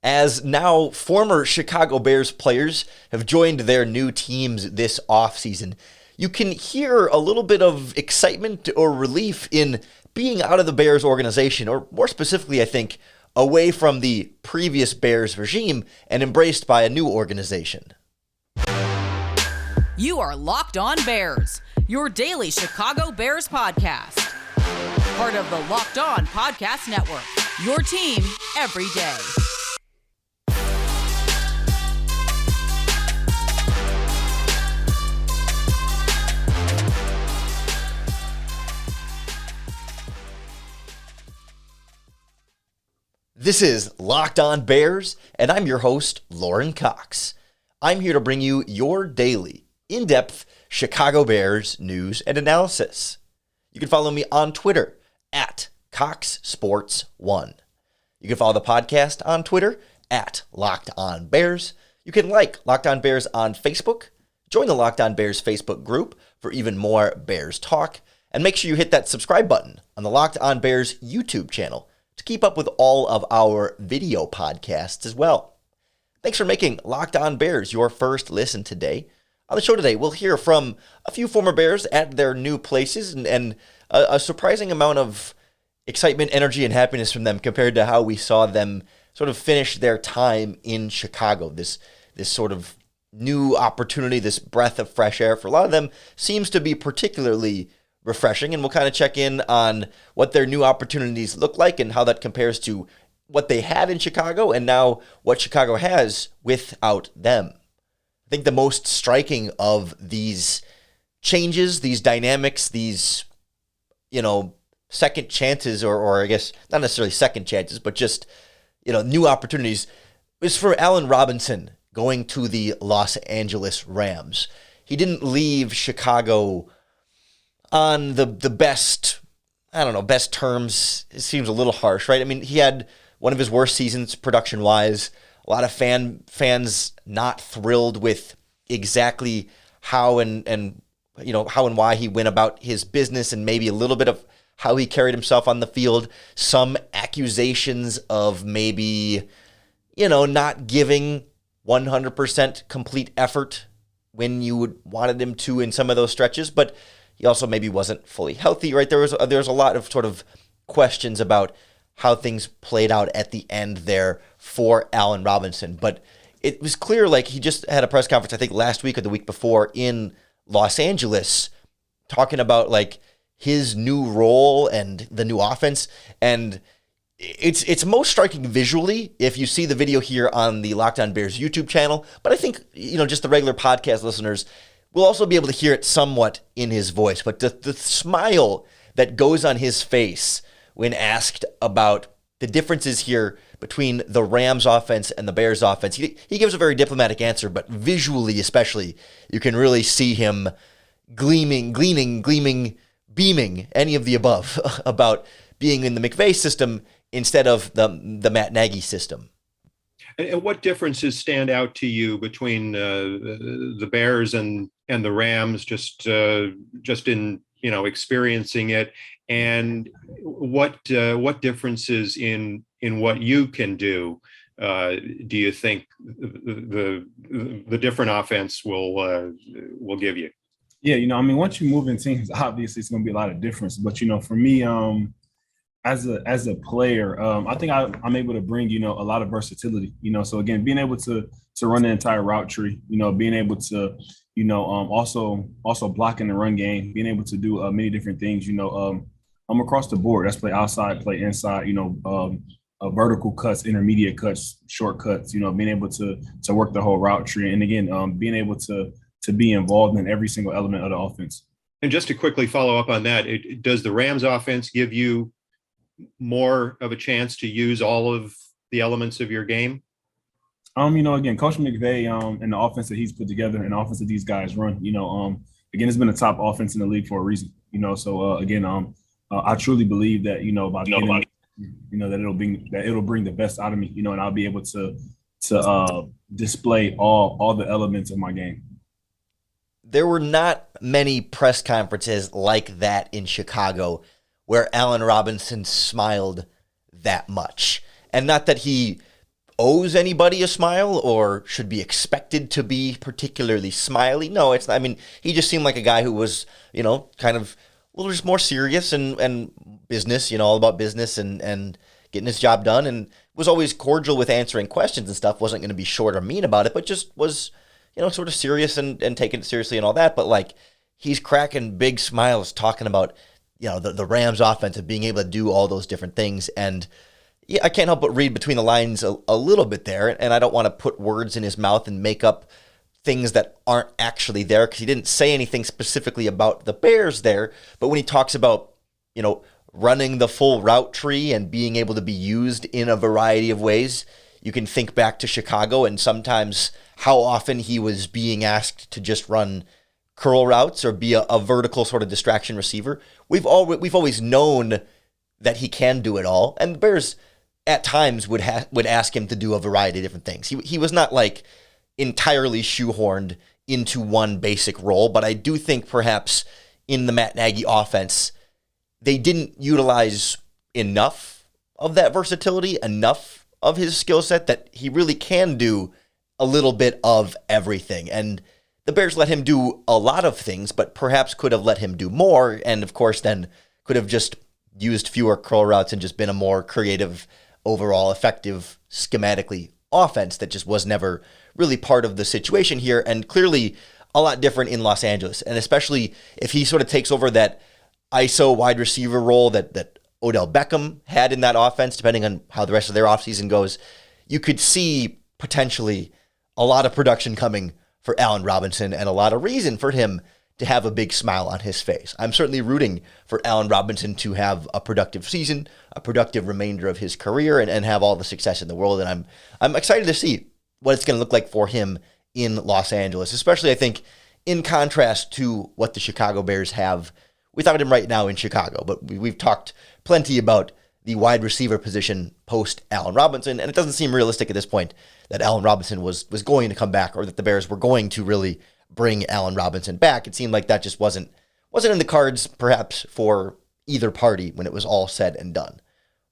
as now former Chicago Bears players have joined their new teams this offseason. You can hear a little bit of excitement or relief in being out of the Bears organization, or more specifically, I think, away from the previous Bears regime and embraced by a new organization. You are Locked On Bears, your daily Chicago Bears podcast. Part of the Locked On Podcast Network, your team every day. This is Locked On Bears, and I'm your host, Lorin Cox. I'm here to bring you your daily, in-depth Chicago Bears news and analysis. You can follow me on Twitter at CoxSports1. You can follow the podcast on Twitter at Locked On Bears. You can like Locked On Bears on Facebook, join the Locked On Bears Facebook group for even more Bears talk, and make sure you hit that subscribe button on the Locked On Bears YouTube channel to keep up with all of our video podcasts as well. Thanks for making Locked On Bears your first listen today. On the show today, we'll hear from a few former Bears at their new places and a surprising amount of excitement, energy, and happiness from them compared to how we saw them sort of finish their time in Chicago. This sort of new opportunity, this breath of fresh air for a lot of them seems to be particularly refreshing, and we'll kind of check in on what their new opportunities look like and how that compares to what they had in Chicago and now what Chicago has without them. I think the most striking of these changes, these dynamics, these, second chances, or I guess not necessarily second chances, but just, new opportunities, is for Allen Robinson going to the Los Angeles Rams. He didn't leave Chicago on the best terms. It seems a little harsh, right? I mean, he had one of his worst seasons production-wise. A lot of fans not thrilled with exactly how and why he went about his business, and maybe a little bit of how he carried himself on the field. Some accusations of maybe, not giving 100% complete effort when you wanted him to in some of those stretches, but he also maybe wasn't fully healthy, right? There was a lot of sort of questions about how things played out at the end there for Allen Robinson. But it was clear, like, he just had a press conference, I think last week or the week before, in Los Angeles, talking about, like, his new role and the new offense. And it's most striking visually if you see the video here on the Locked On Bears YouTube channel. But I think, just the regular podcast listeners will also be able to hear it somewhat in his voice. But the smile that goes on his face when asked about the differences here between the Rams offense and the Bears offense, he gives a very diplomatic answer, but visually especially, you can really see him gleaming, beaming, any of the above about being in the McVay system instead of the Matt Nagy system. And what differences stand out to you between the Bears and the Rams, just in experiencing it, and what differences in what you can do do you think the different offense will give you? Yeah, once you move in teams, obviously it's going to be a lot of difference. But for me, as a player, I think I'm able to bring, a lot of versatility, so again, being able to run the entire route tree, being able to, also blocking the run game, being able to do many different things, I'm across the board. That's play outside, play inside, vertical cuts, intermediate cuts, short cuts, being able to work the whole route tree. And again, being able to be involved in every single element of the offense. And just to quickly follow up on that, does the Rams offense give you more of a chance to use all of the elements of your game? Again, Coach McVay and the offense that he's put together and the offense that these guys run, again, it's been a top offense in the league for a reason, so again, I truly believe that, by the end, that it'll bring the best out of me, and I'll be able to display all the elements of my game. There were not many press conferences like that in Chicago where Allen Robinson smiled that much. And not that he owes anybody a smile or should be expected to be particularly smiley. No, it's not. I mean, he just seemed like a guy who was, kind of a little just more serious and business, all about business and getting his job done, and was always cordial with answering questions and stuff. Wasn't going to be short or mean about it, but just was, sort of serious and taking it seriously and all that. But like, he's cracking big smiles talking about, the Rams offense and being able to do all those different things. And yeah, I can't help but read between the lines a little bit there. And I don't want to put words in his mouth and make up things that aren't actually there, because he didn't say anything specifically about the Bears there. But when he talks about, running the full route tree and being able to be used in a variety of ways, you can think back to Chicago and sometimes how often he was being asked to just run curl routes or be a vertical sort of distraction receiver. We've always known that he can do it all, and the Bears at times would ask him to do a variety of different things. He was not like entirely shoehorned into one basic role, but I do think perhaps in the Matt Nagy offense, they didn't utilize enough of that versatility, enough of his skill set that he really can do a little bit of everything. And the Bears let him do a lot of things, but perhaps could have let him do more. And of course, then could have just used fewer curl routes and just been a more creative, overall effective, schematically offense that just was never really part of the situation here. And clearly a lot different in Los Angeles. And especially if he sort of takes over that ISO wide receiver role that Odell Beckham had in that offense, depending on how the rest of their offseason goes, you could see potentially a lot of production coming for Allen Robinson and a lot of reason for him to have a big smile on his face. I'm certainly rooting for Allen Robinson to have a productive season, a productive remainder of his career, and have all the success in the world. And I'm excited to see what it's going to look like for him in Los Angeles, especially, I think, in contrast to what the Chicago Bears have without him right now in Chicago. But we've talked plenty about the wide receiver position post Allen Robinson, and it doesn't seem realistic at this point that Allen Robinson was going to come back, or that the Bears were going to really bring Allen Robinson back. It seemed like that just wasn't in the cards, perhaps, for either party when it was all said and done.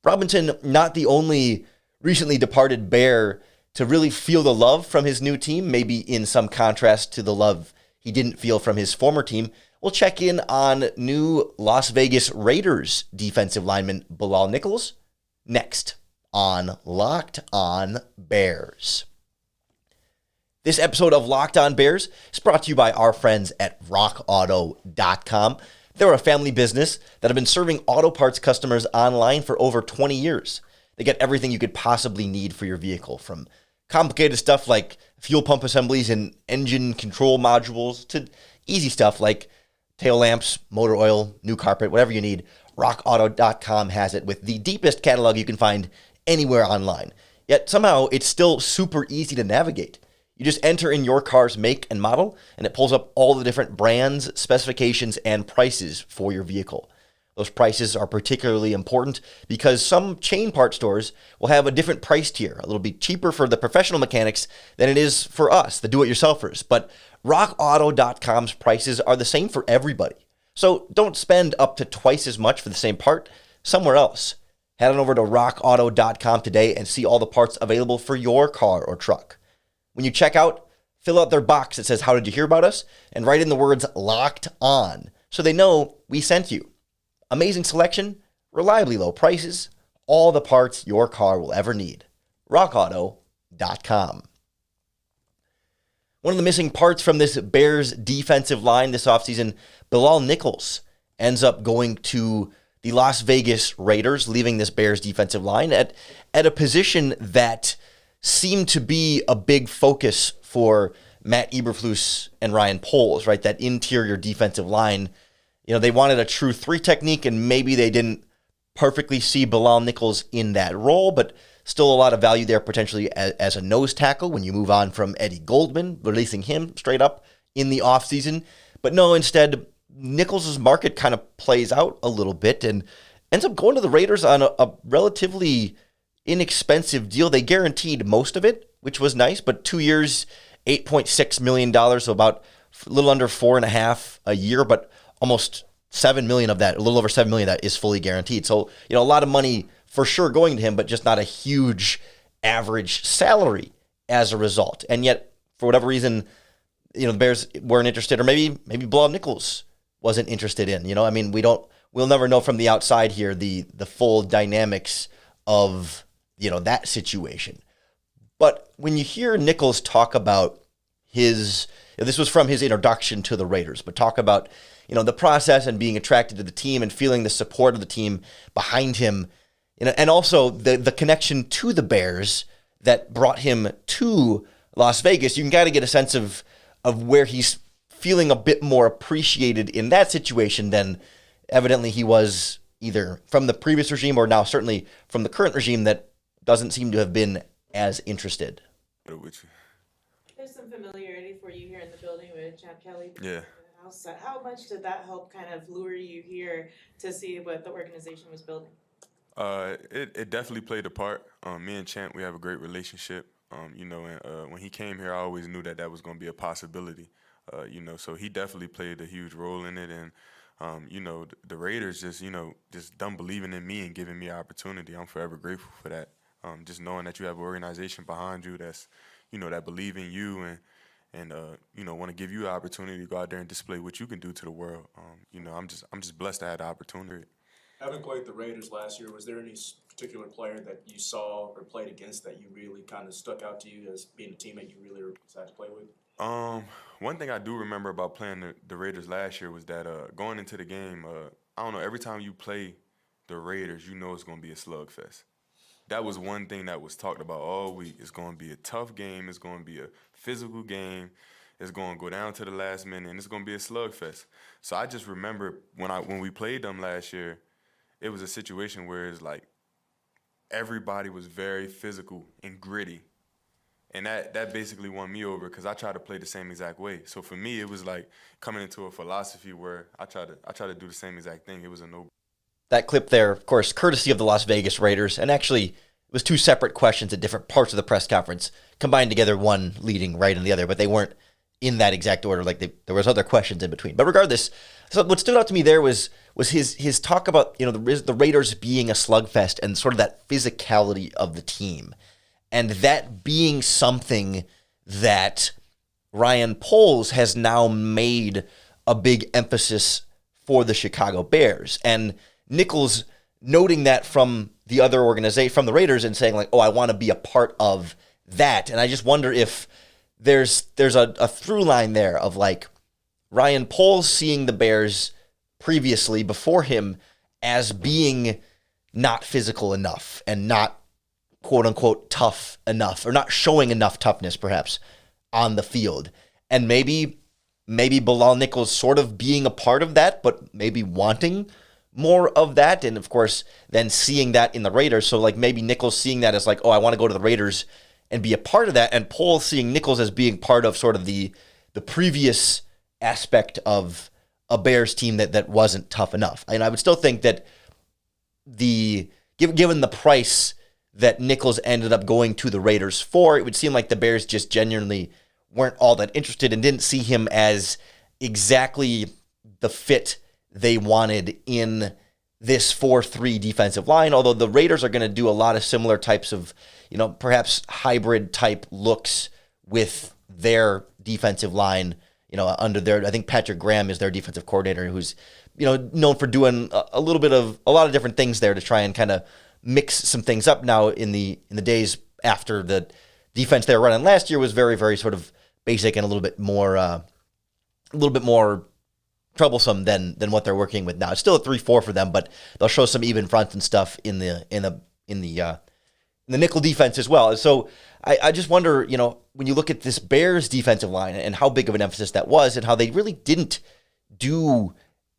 Robinson, not the only recently departed Bear to really feel the love from his new team, maybe in some contrast to the love he didn't feel from his former team. We'll check in on new Las Vegas Raiders defensive lineman Bilal Nichols next on Locked On Bears. This episode of Locked On Bears is brought to you by our friends at rockauto.com. They're a family business that have been serving auto parts customers online for over 20 years. They get everything you could possibly need for your vehicle, from complicated stuff like fuel pump assemblies and engine control modules to easy stuff like tail lamps, motor oil, new carpet, whatever you need. RockAuto.com has it with the deepest catalog you can find anywhere online. Yet somehow it's still super easy to navigate. You just enter in your car's make and model, and it pulls up all the different brands, specifications, and prices for your vehicle. Those prices are particularly important because some chain part stores will have a different price tier. It'll be cheaper for the professional mechanics than it is for us, the do-it-yourselfers. But RockAuto.com's prices are the same for everybody. So don't spend up to twice as much for the same part somewhere else. Head on over to RockAuto.com today and see all the parts available for your car or truck. When you check out, fill out their box that says, "How did you hear about us?" and write in the words "Locked On" so they know we sent you. Amazing selection, reliably low prices, all the parts your car will ever need. RockAuto.com. One of the missing parts from this Bears defensive line this offseason, Bilal Nichols, ends up going to the Las Vegas Raiders, leaving this Bears defensive line at a position that seemed to be a big focus for Matt Eberflus and Ryan Poles, right? That interior defensive line. They wanted a true 3 technique, and maybe they didn't perfectly see Bilal Nichols in that role, but still a lot of value there potentially as a nose tackle when you move on from Eddie Goldman, releasing him straight up in the offseason. But no, instead, Nichols' market kind of plays out a little bit and ends up going to the Raiders on a relatively inexpensive deal. They guaranteed most of it, which was nice, but 2 years, $8.6 million, so about a little under 4.5 a year, but almost $7 million of that, a little over $7 million of that is fully guaranteed. So, a lot of money for sure going to him, but just not a huge average salary as a result. And yet, for whatever reason, the Bears weren't interested, or maybe Bilal Nichols wasn't interested in. I mean, we'll never know from the outside here the full dynamics of that situation. But when you hear Nichols talk about this was from his introduction to the Raiders, but talk about the process and being attracted to the team and feeling the support of the team behind him, and also the connection to the Bears that brought him to Las Vegas, you can kind of get a sense of where he's feeling a bit more appreciated in that situation than evidently he was either from the previous regime or now certainly from the current regime that doesn't seem to have been as interested. There's some familiarity for you here in the building with Chad Kelly. Yeah. How much did that help kind of lure you here to see what the organization was building? It definitely played a part. Me and Champ, we have a great relationship. And when he came here, I always knew that was going to be a possibility. So he definitely played a huge role in it. And, the Raiders just done believing in me and giving me an opportunity. I'm forever grateful for that. Just knowing that you have an organization behind you that's, that believe in you and want to give you an opportunity to go out there and display what you can do to the world. I'm just blessed to have the opportunity. Having played the Raiders last year, was there any particular player that you saw or played against that you really kind of stuck out to you as being a teammate you really were excited to play with? One thing I do remember about playing the Raiders last year was that going into the game, I don't know, every time you play the Raiders, it's going to be a slugfest. That was one thing that was talked about all week. It's going to be a tough game. It's going to be a physical game. It's going to go down to the last minute, and it's going to be a slugfest. So I just remember when we played them last year, it was a situation where it's like everybody was very physical and gritty. And that basically won me over because I tried to play the same exact way. So for me, it was like coming into a philosophy where I try to do the same exact thing. It was a no. That clip there, of course, courtesy of the Las Vegas Raiders, and actually it was two separate questions at different parts of the press conference, combined together, one leading right and the other, but they weren't in that exact order. There was other questions in between. But regardless, so what stood out to me there was his talk about the Raiders being a slugfest and sort of that physicality of the team, and that being something that Ryan Poles has now made a big emphasis for the Chicago Bears. And Nichols noting that from the other organization, from the Raiders, and saying I want to be a part of that. And I just wonder if there's a through line there of Ryan Poles seeing the Bears previously before him as being not physical enough and not quote unquote tough enough, or not showing enough toughness perhaps on the field. And maybe Bilal Nichols sort of being a part of that, but maybe wanting more of that. And of course, then seeing that in the Raiders. So maybe Nichols seeing that as I want to go to the Raiders and be a part of that. And Poles seeing Nichols as being part of sort of the previous aspect of a Bears team that wasn't tough enough. And I would still think that given the price that Nichols ended up going to the Raiders for, it would seem like the Bears just genuinely weren't all that interested and didn't see him as exactly the fit they wanted in this 4-3 defensive line, although the Raiders are going to do a lot of similar types of, perhaps hybrid type looks with their defensive line, under their, I think Patrick Graham is their defensive coordinator, who's, known for doing a lot of different things there to try and kind of mix some things up now in the days after the defense they were running last year was very, very sort of basic and a little bit more troublesome than what they're working with now. It's still a 3-4 for them, but they'll show some even fronts and stuff in the nickel defense as well. So I just wonder, when you look at this Bears defensive line and how big of an emphasis that was and how they really didn't do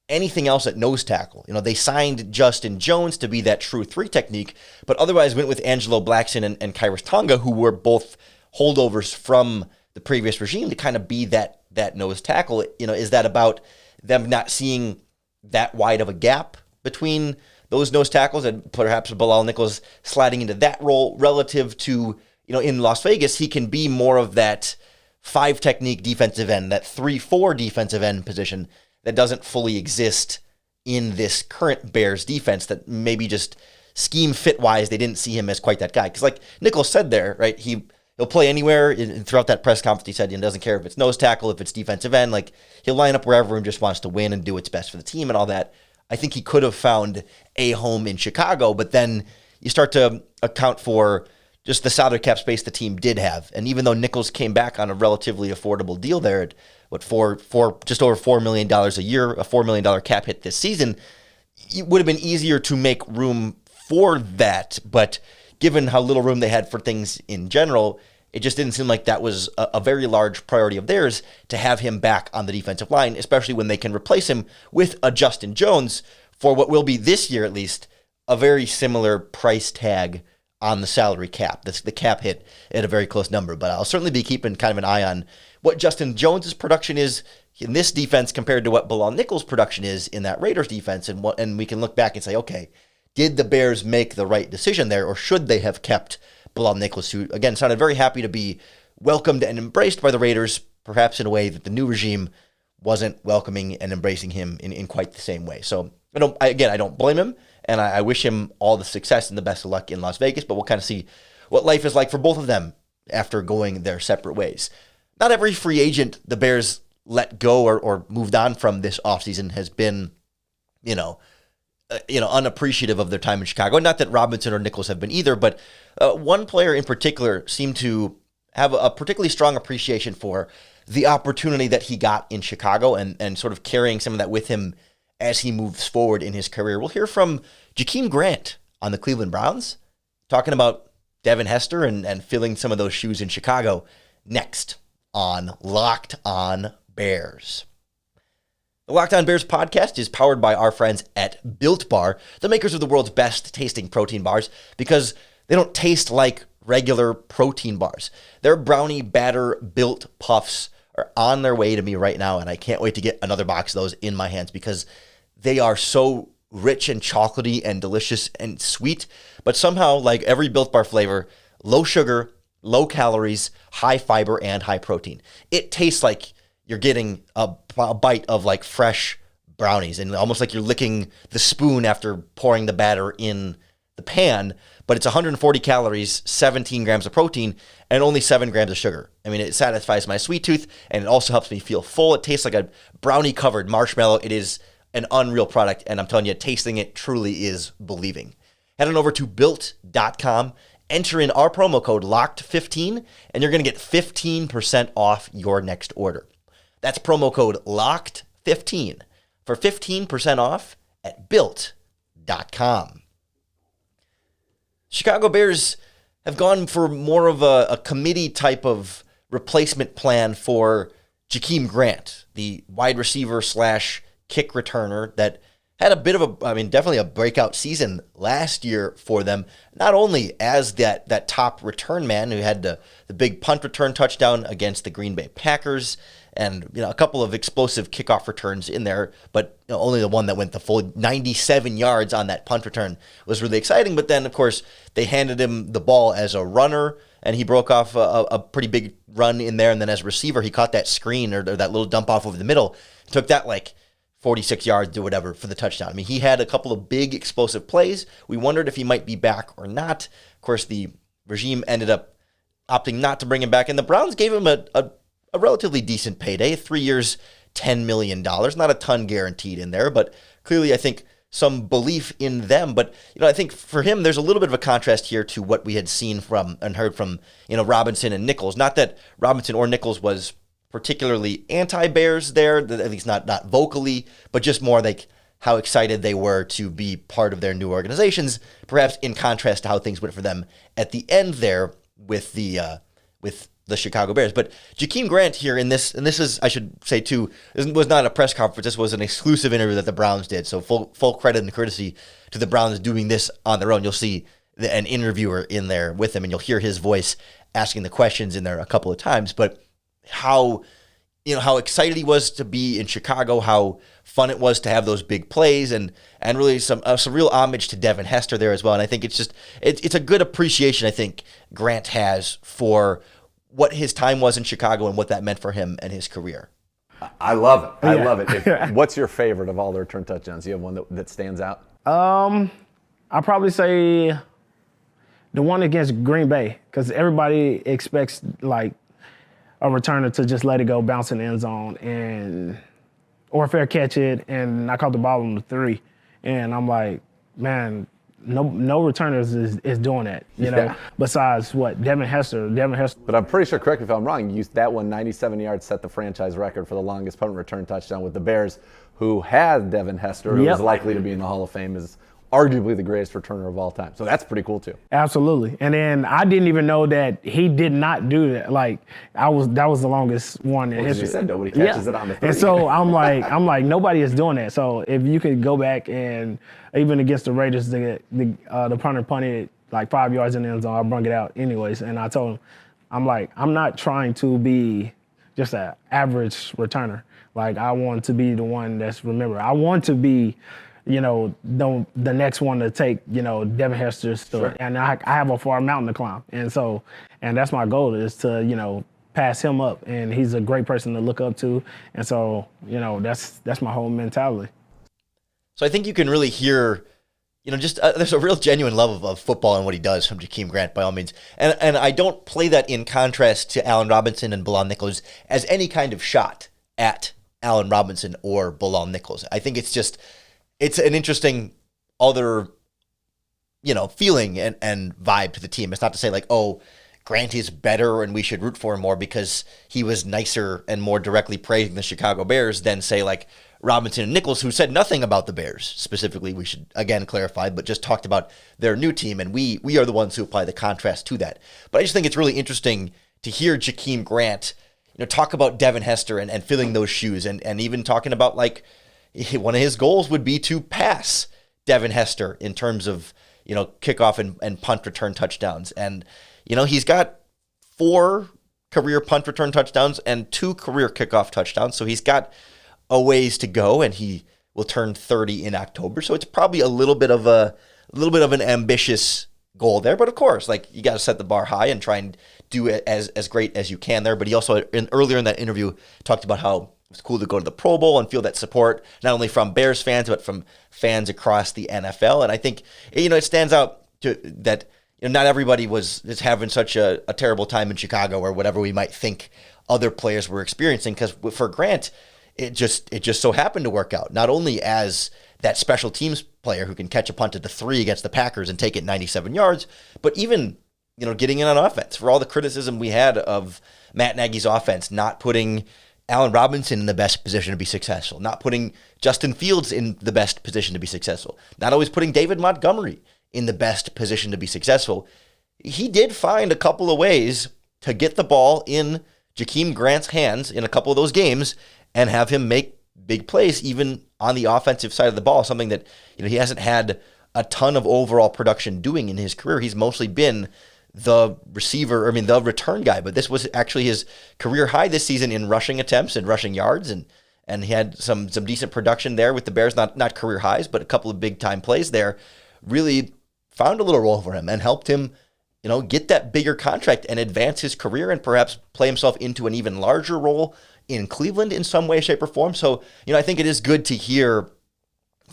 anything else at nose tackle. They signed Justin Jones to be that true 3 technique, but otherwise went with Angelo Blackson and Kairos Tonga, who were both holdovers from the previous regime to kind of be that nose tackle. Is that about them not seeing that wide of a gap between those nose tackles and perhaps Bilal Nichols sliding into that role relative to, in Las Vegas, he can be more of that 5 technique defensive end, that 3-4 defensive end position that doesn't fully exist in this current Bears defense that maybe just scheme fit wise, they didn't see him as quite that guy. Because like Nichols said there, right? He'll play anywhere. Throughout that press conference, he said he doesn't care if it's nose tackle, if it's defensive end. Like he'll line up wherever and just wants to win and do what's best for the team and all that. I think he could have found a home in Chicago, but then you start to account for just the salary cap space the team did have. And even though Nichols came back on a relatively affordable deal there at just over $4 million a year, a $4 million cap hit this season, it would have been easier to make room for that. But given how little room they had for things in general, it just didn't seem like that was a very large priority of theirs to have him back on the defensive line, especially when they can replace him with a Justin Jones for what will be this year at least a very similar price tag on the salary cap. The cap hit at a very close number, but I'll certainly be keeping kind of an eye on what Justin Jones's production is in this defense compared to what Bilal Nichols' production is in that Raiders defense, and we can look back and say, okay, did the Bears make the right decision there, or should they have kept Bilal Nichols, who again sounded very happy to be welcomed and embraced by the Raiders, perhaps in a way that the new regime wasn't welcoming and embracing him in quite the same way. So I don't blame him. And I wish him all the success and the best of luck in Las Vegas, but we'll kind of see what life is like for both of them after going their separate ways. Not every free agent the Bears let go or moved on from this offseason has been, unappreciative of their time in Chicago. Not that Robinson or Nichols have been either, but one player in particular seemed to have a particularly strong appreciation for the opportunity that he got in Chicago and sort of carrying some of that with him as he moves forward in his career. We'll hear from Jakeem Grant on the Cleveland Browns, talking about Devin Hester and filling some of those shoes in Chicago next on Locked On Bears. The Locked On Bears podcast is powered by our friends at Built Bar, the makers of the world's best tasting protein bars, because they don't taste like regular protein bars. Their brownie batter built puffs are on their way to me right now, and I can't wait to get another box of those in my hands because they are so rich and chocolatey and delicious and sweet, but somehow, like every Built Bar flavor, low sugar, low calories, high fiber, and high protein. It tastes like you're getting a bite of like fresh brownies and almost like you're licking the spoon after pouring the batter in the pan, but it's 140 calories, 17 grams of protein, and only 7 grams of sugar. I mean, it satisfies my sweet tooth, and it also helps me feel full. It tastes like a brownie-covered marshmallow. It is an unreal product, and I'm telling you, tasting it truly is believing. Head on over to Built.com, enter in our promo code LOCKED15, and you're going to get 15% off your next order. That's promo code LOCKED15 for 15% off at Built.com. Chicago Bears have gone for more of a committee type of replacement plan for Jakeem Grant, the wide receiver / kick returner that had a bit of definitely a breakout season last year for them, not only as that top return man who had the big punt return touchdown against the Green Bay Packers and a couple of explosive kickoff returns in there, but only the one that went the full 97 yards on that punt return was really exciting. But then, of course, they handed him the ball as a runner, and he broke off a pretty big run in there. And then as a receiver, he caught that screen or that little dump off over the middle, took that like 46 yards or whatever for the touchdown. I mean, he had a couple of big explosive plays. We wondered if he might be back or not. Of course, the regime ended up opting not to bring him back, and the Browns gave him a relatively decent payday, 3 years, $10 million. Not a ton guaranteed in there, but clearly I think some belief in them. But, I think for him, there's a little bit of a contrast here to what we had seen from and heard from, Robinson and Nichols. Not that Robinson or Nichols was particularly anti-Bears there, at least not vocally, but just more like how excited they were to be part of their new organizations, perhaps in contrast to how things went for them at the end there with the Chicago Bears. But Jakeem Grant here and this is, I should say too, was not a press conference. This was an exclusive interview that the Browns did. So full credit and courtesy to the Browns doing this on their own. You'll see an interviewer in there with him, and you'll hear his voice asking the questions in there a couple of times. But how excited he was to be in Chicago, how fun it was to have those big plays, and really some real homage to Devin Hester there as well. And I think it's a good appreciation I think Grant has for what his time was in Chicago and what that meant for him and his career. I love it. I love it. What's your favorite of all the return touchdowns? Do you have one that stands out? I I'll probably say the one against Green Bay, because everybody expects like a returner to just let it go, bounce in the end zone, or fair catch it, and I caught the ball on the 3. And I'm like, man, no returners is doing that, you know, besides what, Devin Hester. But I'm pretty sure, correct me if I'm wrong, that one 97 yards set the franchise record for the longest punt return touchdown with the Bears, who had Devin Hester, who is likely to be in the Hall of Fame, is arguably the greatest returner of all time. So that's pretty cool too. Absolutely. And then I didn't even know that he did not do that. Like that was the longest one in history. You said nobody catches it on the 3. And so I'm like nobody is doing that. So if you could go back and even against the Raiders, the punter punted like 5 yards in the end zone, I brung it out anyways. And I told him, I'm not trying to be just an average returner. Like I want to be the one that's remembered. I want to be, you know, the next one to take, you know, Devin Hester's story. Sure. And I have a far mountain to climb. And that's my goal, is to, you know, pass him up. And he's a great person to look up to. And so, you know, that's my whole mentality. So I think you can really hear, you know, just there's a real genuine love of football and what he does from Jakeem Grant, by all means. And I don't play that in contrast to Allen Robinson and Bilal Nichols as any kind of shot at Allen Robinson or Bilal Nichols. I think it's an interesting other, you know, feeling and vibe to the team. It's not to say like, oh, Grant is better and we should root for him more because he was nicer and more directly praising the Chicago Bears than, say, like Robinson and Nichols, who said nothing about the Bears specifically. We should, again, clarify, but just talked about their new team, and we are the ones who apply the contrast to that. But I just think it's really interesting to hear Jakeem Grant, you know, talk about Devin Hester and filling those shoes, and even talking about, like, one of his goals would be to pass Devin Hester in terms of, you know, kickoff and punt return touchdowns. And, you know, he's got 4 career punt return touchdowns and 2 career kickoff touchdowns. So he's got a ways to go, and he will turn 30 in October. So it's probably a little bit of an ambitious goal there. But of course, like, you got to set the bar high and try and do it as great as you can there. But he also, earlier in that interview, talked about how it's cool to go to the Pro Bowl and feel that support, not only from Bears fans, but from fans across the NFL. And I think, you know, it stands out that, you know, not everybody is having such a terrible time in Chicago or whatever we might think other players were experiencing. Because for Grant, it just so happened to work out, not only as that special teams player who can catch a punt at the 3 against the Packers and take it 97 yards, but even, you know, getting in on offense. For all the criticism we had of Matt Nagy's offense, not putting Allen Robinson in the best position to be successful, not putting Justin Fields in the best position to be successful, not always putting David Montgomery in the best position to be successful. He did find a couple of ways to get the ball in Jakeem Grant's hands in a couple of those games and have him make big plays, even on the offensive side of the ball, something that, you know, he hasn't had a ton of overall production doing in his career. He's mostly been the return guy, but this was actually his career high this season in rushing attempts and rushing yards, and he had some decent production there with the Bears, not career highs, but a couple of big time plays there. Really found a little role for him and helped him, you know, get that bigger contract and advance his career and perhaps play himself into an even larger role in Cleveland in some way, shape, or form. So, you know, I think it is good to hear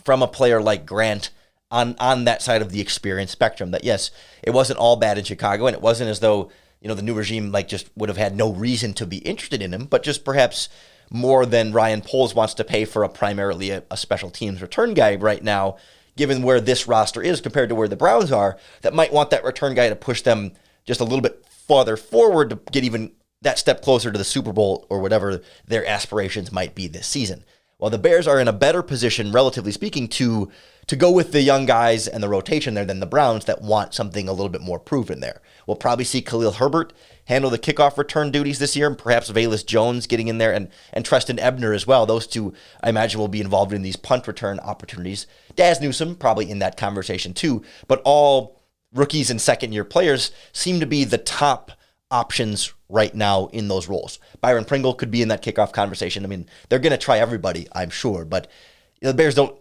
from a player like Grant on that side of the experience spectrum that, yes, it wasn't all bad in Chicago, and it wasn't as though, you know, the new regime like just would have had no reason to be interested in him, but just perhaps more than Ryan Poles wants to pay for primarily a special teams return guy right now, given where this roster is compared to where the Browns are, that might want that return guy to push them just a little bit farther forward to get even that step closer to the Super Bowl or whatever their aspirations might be this season. While the Bears are in a better position, relatively speaking, to go with the young guys and the rotation there than the Browns that want something a little bit more proven there. We'll probably see Khalil Herbert handle the kickoff return duties this year, and perhaps Velus Jones getting in there, and Treston Ebner as well. Those two, I imagine, will be involved in these punt return opportunities. Daz Newsome probably in that conversation too, but all rookies and second-year players seem to be the top options right now in those roles. Byron Pringle could be in that kickoff conversation. I mean, they're going to try everybody, I'm sure, but you know, the Bears don't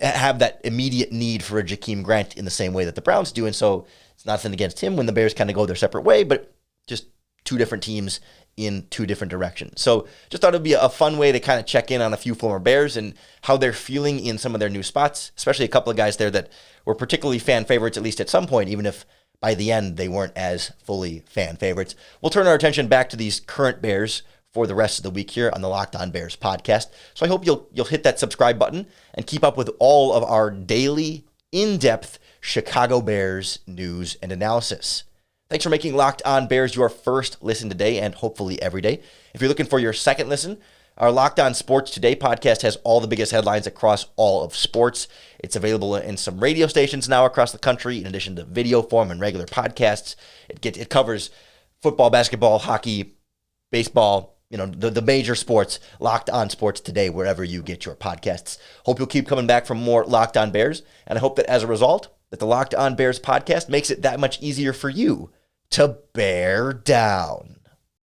have that immediate need for a Jakeem Grant in the same way that the Browns do, and so it's nothing against him when the Bears kind of go their separate way, but just two different teams in two different directions. So just thought it'd be a fun way to kind of check in on a few former Bears and how they're feeling in some of their new spots, especially a couple of guys there that were particularly fan favorites, at least at some point, even if by the end they weren't as fully fan favorites. We'll turn our attention back to these current Bears for the rest of the week here on the Locked On Bears podcast. So I hope you'll hit that subscribe button and keep up with all of our daily, in-depth Chicago Bears news and analysis. Thanks for making Locked On Bears your first listen today and hopefully every day. If you're looking for your second listen, our Locked On Sports Today podcast has all the biggest headlines across all of sports. It's available in some radio stations now across the country, in addition to video form and regular podcasts. It covers football, basketball, hockey, baseball, the major sports. Locked On Sports Today, wherever you get your podcasts. Hope you'll keep coming back for more Locked On Bears, and I hope that as a result, that the Locked On Bears podcast makes it that much easier for you to bear down.